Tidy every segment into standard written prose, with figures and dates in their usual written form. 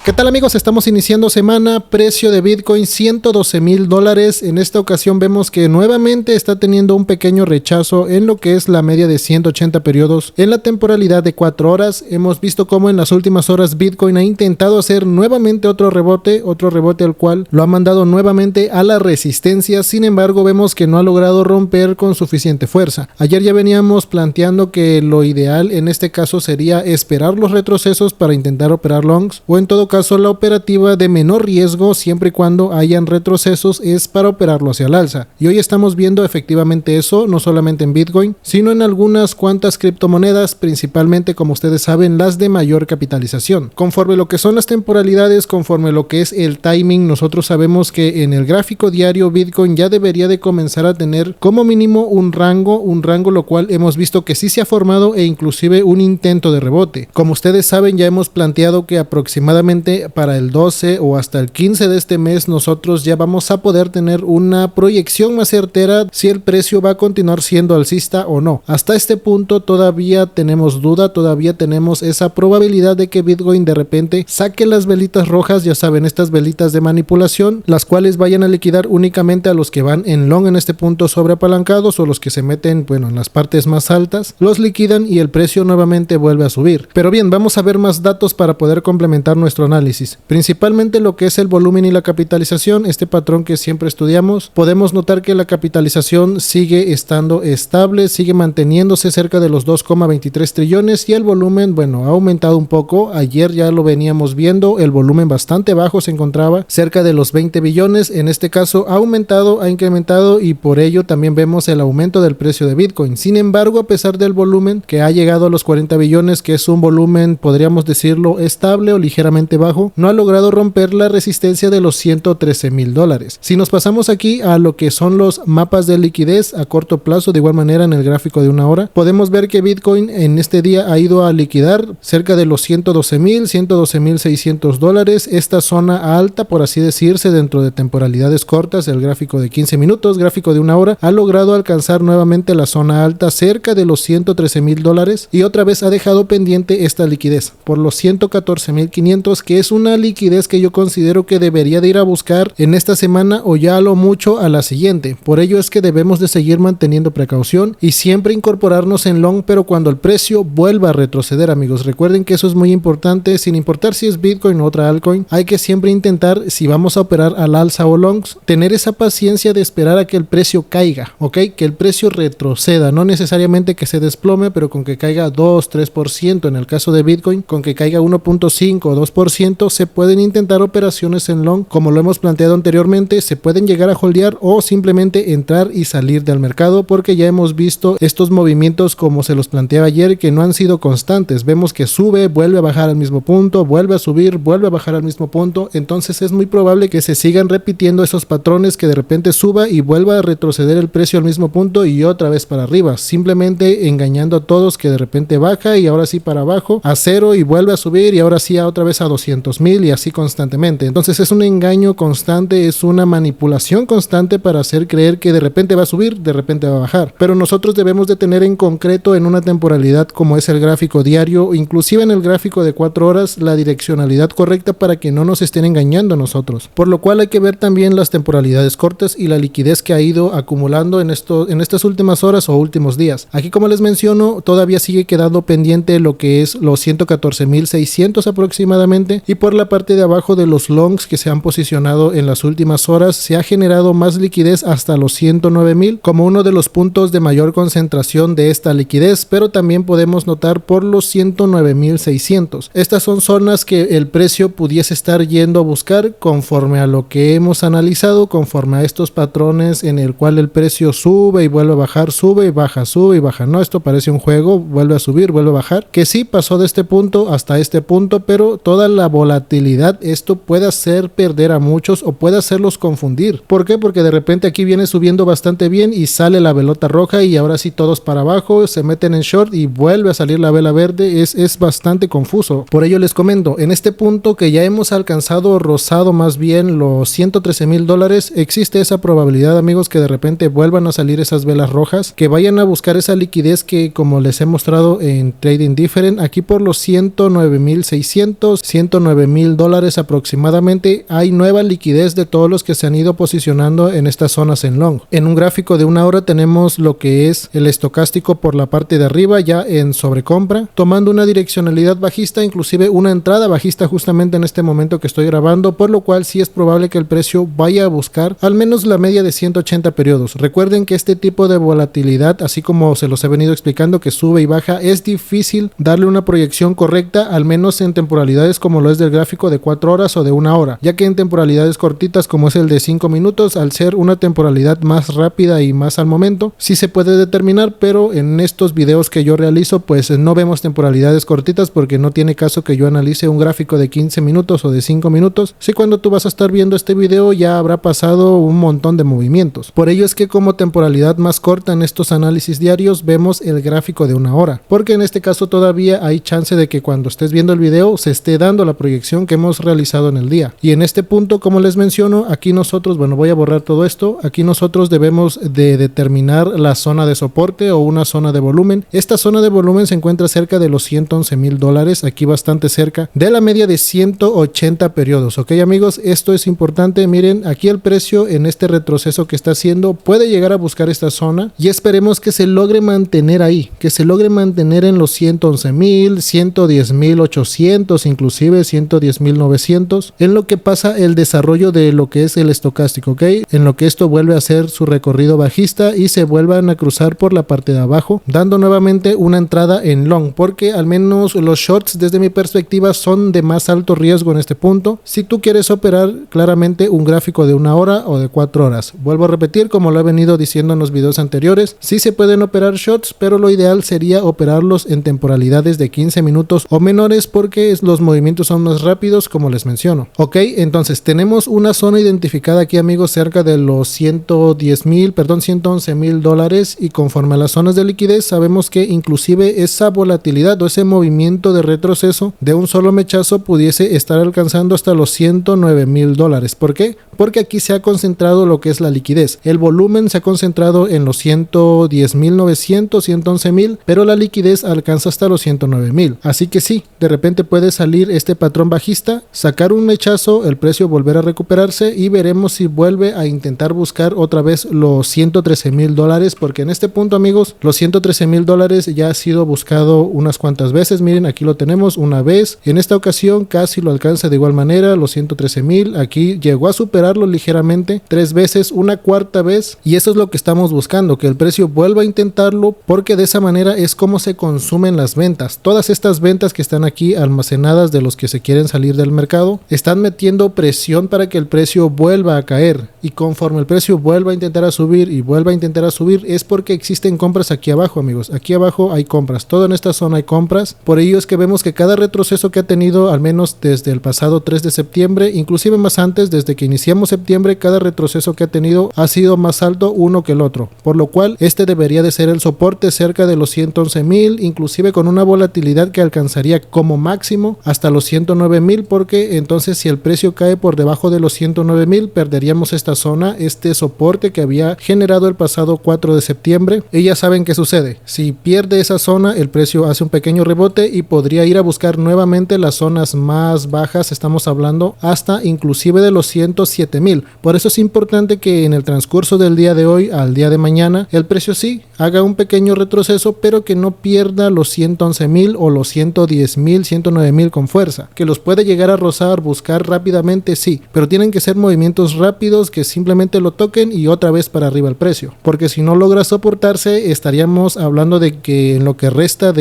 ¿Qué tal amigos? Estamos iniciando semana, precio de Bitcoin $112,000. En esta ocasión vemos que nuevamente está teniendo un pequeño rechazo en lo que es la media de 180 periodos en la temporalidad de 4 horas. Hemos visto cómo en las últimas horas Bitcoin ha intentado hacer nuevamente otro rebote al cual lo ha mandado nuevamente a la resistencia. Sin embargo, vemos que no ha logrado romper con suficiente fuerza. Ayer ya veníamos planteando que lo ideal en este caso sería esperar los retrocesos para intentar operar longs, o en todo caso la operativa de menor riesgo siempre y cuando hayan retrocesos es para operarlo hacia el alza. Y hoy estamos viendo efectivamente eso, no solamente en Bitcoin, sino en algunas cuantas criptomonedas, principalmente como ustedes saben las de mayor capitalización. Conforme lo que son las temporalidades, conforme lo que es el timing, nosotros sabemos que en el gráfico diario Bitcoin ya debería de comenzar a tener como mínimo un rango lo cual hemos visto que sí se ha formado e inclusive un intento de rebote. Como ustedes saben, ya hemos planteado que aproximadamente para el 12 o hasta el 15 de este mes nosotros ya vamos a poder tener una proyección más certera si el precio va a continuar siendo alcista o no. Hasta este punto todavía tenemos duda, todavía tenemos esa probabilidad de que Bitcoin de repente saque las velitas rojas, ya saben, estas velitas de manipulación, las cuales vayan a liquidar únicamente a los que van en long en este punto sobreapalancados, o los que se meten, bueno, en las partes más altas, los liquidan y el precio nuevamente vuelve a subir. Pero bien, vamos a ver más datos para poder complementar nuestro análisis, principalmente lo que es el volumen y la capitalización, este patrón que siempre estudiamos. Podemos notar que la capitalización sigue estando estable, sigue manteniéndose cerca de los 2,23 trillones y el volumen, bueno, ha aumentado un poco. Ayer ya lo veníamos viendo, el volumen bastante bajo se encontraba cerca de los 20 billones, en este caso ha aumentado, ha incrementado, y por ello también vemos el aumento del precio de Bitcoin. Sin embargo, a pesar del volumen que ha llegado a los 40 billones, que es un volumen, podríamos decirlo, estable o ligeramente bajo, no ha logrado romper la resistencia de los $113,000. Si nos pasamos aquí a lo que son los mapas de liquidez a corto plazo, de igual manera en el gráfico de una hora, podemos ver que Bitcoin en este día ha ido a liquidar cerca de los $112,600. Esta zona alta, por así decirse, dentro de temporalidades cortas, el gráfico de 15 minutos, gráfico de una hora, ha logrado alcanzar nuevamente la zona alta cerca de los $113,000 y otra vez ha dejado pendiente esta liquidez por los 114,500, que es una liquidez que yo considero que debería de ir a buscar en esta semana o ya a lo mucho a la siguiente. Por ello es que debemos de seguir manteniendo precaución y siempre incorporarnos en long, pero cuando el precio vuelva a retroceder, amigos. Recuerden que eso es muy importante, sin importar si es Bitcoin o otra altcoin, hay que siempre intentar, si vamos a operar al alza o longs, tener esa paciencia de esperar a que el precio caiga, ¿ok? Que el precio retroceda, no necesariamente que se desplome, pero con que caiga 2-3% en el caso de Bitcoin, con que caiga 1.5 o 2%, se pueden intentar operaciones en long, como lo hemos planteado anteriormente. Se pueden llegar a holdear o simplemente entrar y salir del mercado, porque ya hemos visto estos movimientos, como se los planteaba ayer, que no han sido constantes. Vemos que sube, vuelve a bajar al mismo punto, vuelve a subir, vuelve a bajar al mismo punto. Entonces es muy probable que se sigan repitiendo esos patrones, que de repente suba y vuelva a retroceder el precio al mismo punto y otra vez para arriba, simplemente engañando a todos que de repente baja y ahora sí para abajo a cero y vuelve a subir y ahora sí a otra vez a 200,000 y así constantemente. Entonces es un engaño constante, es una manipulación constante para hacer creer que de repente va a subir, de repente va a bajar. Pero nosotros debemos de tener en concreto en una temporalidad como es el gráfico diario, inclusive en el gráfico de 4 horas, la direccionalidad correcta para que no nos estén engañando a nosotros. Por lo cual hay que ver también las temporalidades cortas y la liquidez que ha ido acumulando en estas últimas horas o últimos días. Aquí, como les menciono, todavía sigue quedando pendiente lo que es los 114,600 aproximadamente, y por la parte de abajo de los longs que se han posicionado en las últimas horas se ha generado más liquidez hasta los 109,000 como uno de los puntos de mayor concentración de esta liquidez, pero también podemos notar por los 109,600. Estas son zonas que el precio pudiese estar yendo a buscar conforme a lo que hemos analizado, conforme a estos patrones en el cual el precio sube y vuelve a bajar, sube y baja, sube y baja. No, esto parece un juego, vuelve a subir, vuelve a bajar, que sí pasó de este punto hasta este punto, pero toda la volatilidad, esto puede hacer perder a muchos o puede hacerlos confundir. ¿Por qué? Porque de repente aquí viene subiendo bastante bien y sale la velota roja y ahora sí todos para abajo, se meten en short y vuelve a salir la vela verde. Es bastante confuso. Por ello les comento, en este punto que ya hemos alcanzado, rozado más bien los $113,000, existe esa probabilidad, amigos, que de repente vuelvan a salir esas velas rojas, que vayan a buscar esa liquidez que, como les he mostrado en Trading Different, aquí por los 109,600, $109,000 aproximadamente, hay nueva liquidez de todos los que se han ido posicionando en estas zonas en long. En un gráfico de una hora tenemos lo que es el estocástico por la parte de arriba ya en sobrecompra, tomando una direccionalidad bajista, inclusive una entrada bajista justamente en este momento que estoy grabando, por lo cual sí es probable que el precio vaya a buscar al menos la media de 180 periodos. Recuerden que este tipo de volatilidad, así como se los he venido explicando, que sube y baja, es difícil darle una proyección correcta, al menos en temporalidades como lo es del gráfico de 4 horas o de 1 hora, ya que en temporalidades cortitas como es el de 5 minutos, al ser una temporalidad más rápida y más al momento, sí se puede determinar, pero en estos videos que yo realizo pues no vemos temporalidades cortitas porque no tiene caso que yo analice un gráfico de 15 minutos o de 5 minutos, si cuando tú vas a estar viendo este video ya habrá pasado un montón de movimientos. Por ello es que como temporalidad más corta en estos análisis diarios vemos el gráfico de 1 hora, porque en este caso todavía hay chance de que cuando estés viendo el video se esté dando la proyección que hemos realizado en el día. Y en este punto, como les menciono, aquí nosotros, bueno, voy a borrar todo esto, aquí nosotros debemos de determinar la zona de soporte o una zona de volumen. Esta zona de volumen se encuentra cerca de los $111,000, aquí bastante cerca de la media de 180 periodos, ok amigos, esto es importante. Miren, aquí el precio en este retroceso que está haciendo puede llegar a buscar esta zona y esperemos que se logre mantener ahí, que se logre mantener en los 111,000, 110,800, inclusive 110,900, en lo que pasa el desarrollo de lo que es el estocástico, ok, en lo que esto vuelve a hacer su recorrido bajista y se vuelvan a cruzar por la parte de abajo, dando nuevamente una entrada en long, porque al menos los shorts desde mi perspectiva son de más alto riesgo en este punto, si tú quieres operar claramente un gráfico de 1 hora o de 4 horas. Vuelvo a repetir, como lo he venido diciendo en los videos anteriores, sí se pueden operar shorts, pero lo ideal sería operarlos en temporalidades de 15 minutos o menores porque los movimientos son más rápidos, como les menciono. Ok, entonces tenemos una zona identificada aquí amigos cerca de los $111,000 y conforme a las zonas de liquidez sabemos que inclusive esa volatilidad o ese movimiento de retroceso de un solo mechazo pudiese estar alcanzando hasta los $109,000. ¿Por qué? Porque aquí se ha concentrado lo que es la liquidez. El volumen se ha concentrado en los 110,900, 111,000, pero la liquidez alcanza hasta los 109,000. Así que sí, de repente puede salir este patrón bajista, sacar un mechazo, el precio volver a recuperarse y veremos si vuelve a intentar buscar otra vez los $113,000, porque en este punto amigos los $113,000 ya ha sido buscado unas cuantas veces. Miren, aquí lo tenemos una vez, en esta ocasión casi lo alcanza de igual manera los 113,000, aquí llegó a superarlo ligeramente 3 veces, una cuarta vez, y eso es lo que estamos buscando, que el precio vuelva a intentarlo, porque de esa manera es como se consumen las ventas. Todas estas ventas que están aquí almacenadas de los que se quieren salir del mercado están metiendo presión para que el precio vuelva a caer, y conforme el precio vuelva a intentar a subir y vuelva a intentar a subir es porque existen compras aquí abajo amigos. Aquí abajo hay compras, todo en esta zona hay compras, por ello es que vemos que cada retroceso que ha tenido al menos desde el pasado 3 de septiembre, inclusive más antes, desde que iniciamos septiembre, cada retroceso que ha tenido ha sido más alto uno que el otro, por lo cual este debería de ser el soporte cerca de los 111,000, inclusive con una volatilidad que alcanzaría como máximo hasta los 109,000, porque entonces si el precio cae por debajo de los 109,000 perderíamos esta zona, este soporte que había generado el pasado 4 de septiembre. Y ya saben qué sucede, si pierde esa zona el precio hace un pequeño rebote y podría ir a buscar nuevamente las zonas más bajas, estamos hablando hasta inclusive de los 107,000. Por eso es importante que en el transcurso del día de hoy al día de mañana el precio sí haga un pequeño retroceso, pero que no pierda los 111,000 o los 110,000, 109,000 con fuerza, que los puede llegar a rozar, buscar rápidamente, sí, pero tienen que ser movimientos rápidos que simplemente lo toquen y otra vez para arriba el precio, porque si no logra soportarse estaríamos hablando de que en lo que resta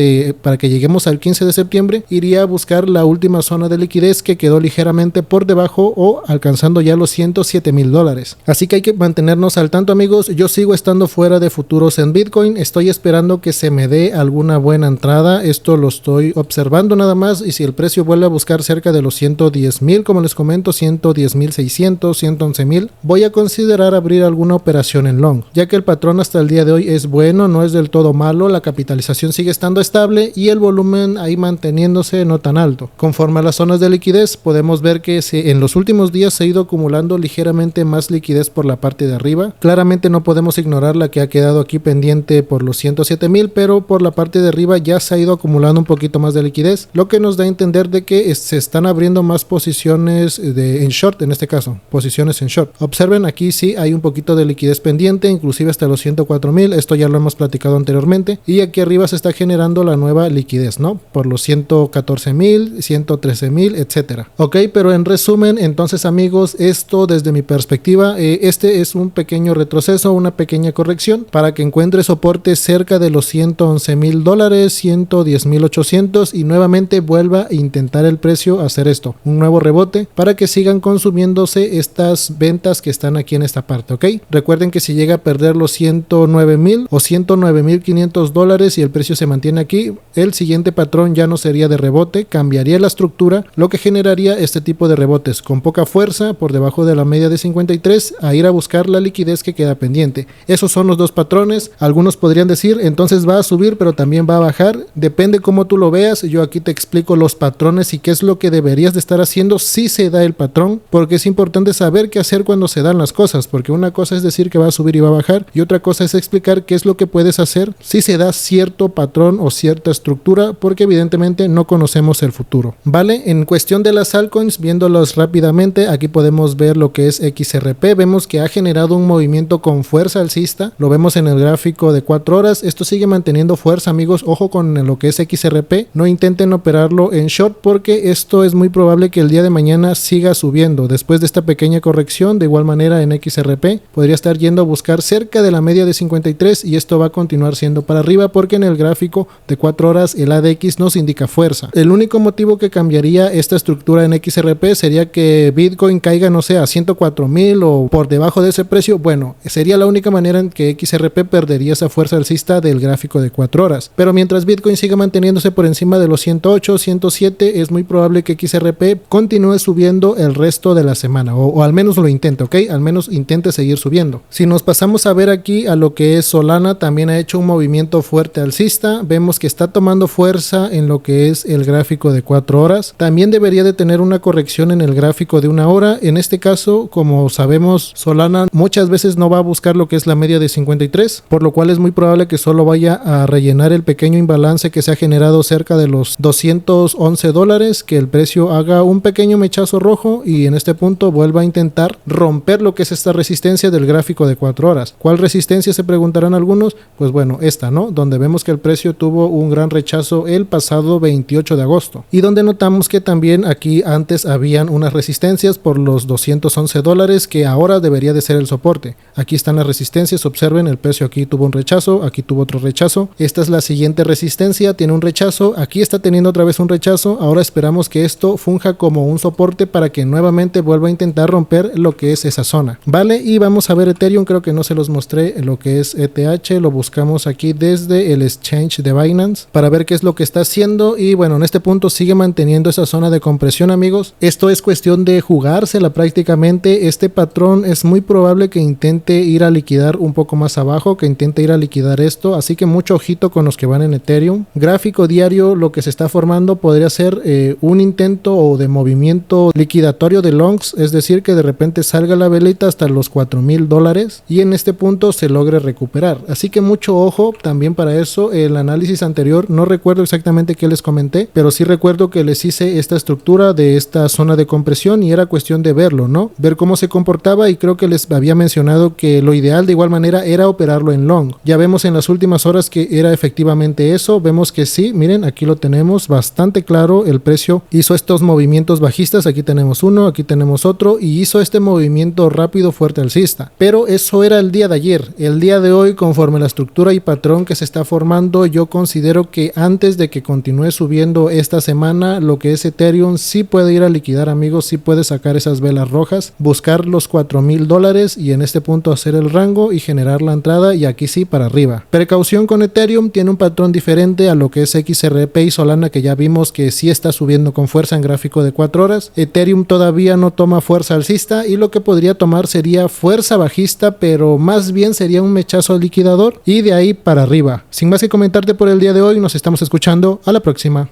para que lleguemos al 15 de septiembre iría a buscar la última zona de liquidez que quedó ligeramente por debajo o alcanzando ya los $107,000. Así que hay que mantenernos al tanto amigos. Yo sigo estando fuera de futuros en Bitcoin, estoy esperando que se me dé alguna buena entrada, esto lo estoy observando nada más, y si el precio vuelve a buscar cerca de los 110,000, como les comento, 110,600, 111,000, voy a considerar abrir alguna operación en long, ya que el patrón hasta el día de hoy es bueno, no es del todo malo, la capitalización sigue estando estable y el volumen ahí manteniéndose no tan alto. Conforme a las zonas de liquidez podemos ver que en los últimos días se ha ido acumulando ligeramente más liquidez por la parte de arriba. Claramente no podemos ignorar la que ha quedado aquí pendiente por los 107,000, pero por la parte de arriba ya se ha ido acumulando un poquito más de liquidez, lo que nos da a entender de que que se están abriendo más posiciones en short, en este caso, posiciones en short. Observen, aquí sí hay un poquito de liquidez pendiente, inclusive hasta los 104,000, esto ya lo hemos platicado anteriormente, y aquí arriba se está generando la nueva liquidez, ¿no? Por los 114,000, 113,000, etcétera. Ok, pero en resumen, entonces amigos, esto desde mi perspectiva, este es un pequeño retroceso, una pequeña corrección para que encuentre soporte cerca de los 111,000 dólares, 110,800 y nuevamente vuelva a intentar el precio hacer esto, un nuevo rebote para que sigan consumiéndose estas ventas que están aquí en esta parte, ok. Recuerden que si llega a perder los 109,000 o 109,500 dólares y el precio se mantiene aquí, el siguiente patrón ya no sería de rebote, cambiaría la estructura, lo que generaría este tipo de rebotes con poca fuerza por debajo de la media de 53 a ir a buscar la liquidez que queda pendiente. Esos son los dos patrones. Algunos podrían decir entonces va a subir pero también va a bajar, depende cómo tú lo veas. Yo aquí te explico los patrones y qué es lo que deberías de estar haciendo si se da el patrón, porque es importante saber qué hacer cuando se dan las cosas, porque una cosa es decir que va a subir y va a bajar y otra cosa es explicar qué es lo que puedes hacer si se da cierto patrón o cierta estructura, porque evidentemente no conocemos el futuro, ¿vale? En cuestión de las altcoins, viéndolos rápidamente, aquí podemos ver lo que es XRP, vemos que ha generado un movimiento con fuerza alcista, lo vemos en el gráfico de 4 horas, esto sigue manteniendo fuerza amigos, ojo con lo que es XRP, no intenten operarlo en short porque esto es muy probable que el día de mañana siga subiendo, después de esta pequeña corrección. De igual manera en XRP podría estar yendo a buscar cerca de la media de 53 y esto va a continuar siendo para arriba porque en el gráfico de 4 horas el ADX nos indica fuerza. El único motivo que cambiaría esta estructura en XRP sería que Bitcoin caiga, no sé, a 104,000 o por debajo de ese precio. Bueno, sería la única manera en que XRP perdería esa fuerza alcista del gráfico de 4 horas, pero mientras Bitcoin siga manteniéndose por encima de los 108, 107, es muy probable que XRP continúe subiendo el resto de la semana, o al menos lo intente, ok, al menos intente seguir subiendo. Si nos pasamos a ver aquí a lo que es Solana, también ha hecho un movimiento fuerte alcista, vemos que está tomando fuerza en lo que es el gráfico de 4 horas, también debería de tener una corrección en el gráfico de 1 hora. En este caso, como sabemos, Solana muchas veces no va a buscar lo que es la media de 53, por lo cual es muy probable que solo vaya a rellenar el pequeño imbalance que se ha generado cerca de los 211 dólares, que el precio haga un pequeño mechazo rojo y en este punto vuelva a intentar romper lo que es esta resistencia del gráfico de 4 horas. ¿Cuál resistencia? Se preguntarán algunos. Pues bueno, esta, ¿no? Donde vemos que el precio tuvo un gran rechazo el pasado 28 de agosto y donde notamos que también aquí antes habían unas resistencias por los 211 dólares que ahora debería de ser el soporte. Aquí están las resistencias, observen, el precio aquí tuvo un rechazo, aquí tuvo otro rechazo, esta es la siguiente resistencia, tiene un rechazo, aquí está teniendo otra vez un rechazo, ahora esperamos que esto funja como un soporte para que nuevamente vuelva a intentar romper lo que es esa zona, ¿vale? Y vamos a ver Ethereum, creo que no se los mostré lo que es ETH, lo buscamos aquí desde el exchange de Binance para ver qué es lo que está haciendo y bueno, en este punto sigue manteniendo esa zona de compresión amigos, esto es cuestión de jugársela prácticamente, este patrón es muy probable que intente ir a liquidar un poco más abajo, que intente ir a liquidar esto, así que mucho ojito con los que van en Ethereum. Gráfico diario, lo que se está formando podría ser un intento o de movimiento liquidatorio de longs, es decir que de repente salga la velita hasta los 4,000 dólares y en este punto se logre recuperar, así que mucho ojo también para eso. El análisis anterior no recuerdo exactamente qué les comenté, pero sí recuerdo que les hice esta estructura de esta zona de compresión y era cuestión de verlo, ¿no? Ver cómo se comportaba y creo que les había mencionado que lo ideal de igual manera era operarlo en long. Ya vemos en las últimas horas que era efectivamente eso, vemos que sí, miren, aquí lo tenemos bastante claro, el precio hizo estos movimientos bajistas, aquí tenemos uno, aquí tenemos otro y hizo este movimiento rápido fuerte alcista, pero eso era el día de ayer. El día de hoy, conforme la estructura y patrón que se está formando, yo considero que antes de que continúe subiendo esta semana, lo que es Ethereum sí puede ir a liquidar amigos, sí puede sacar esas velas rojas, buscar los 4,000 dólares y en este punto hacer el rango y generar la entrada y aquí sí para arriba. Precaución con Ethereum, tiene un patrón diferente a lo que es XRP y Solana, que ya vimos que sí está subiendo con fuerza en gráfico de 4 horas. Ethereum todavía no toma fuerza alcista y lo que podría tomar sería fuerza bajista, pero más bien sería un mechazo liquidador y de ahí para arriba. Sin más que comentarte por el día de hoy, nos estamos escuchando a la próxima.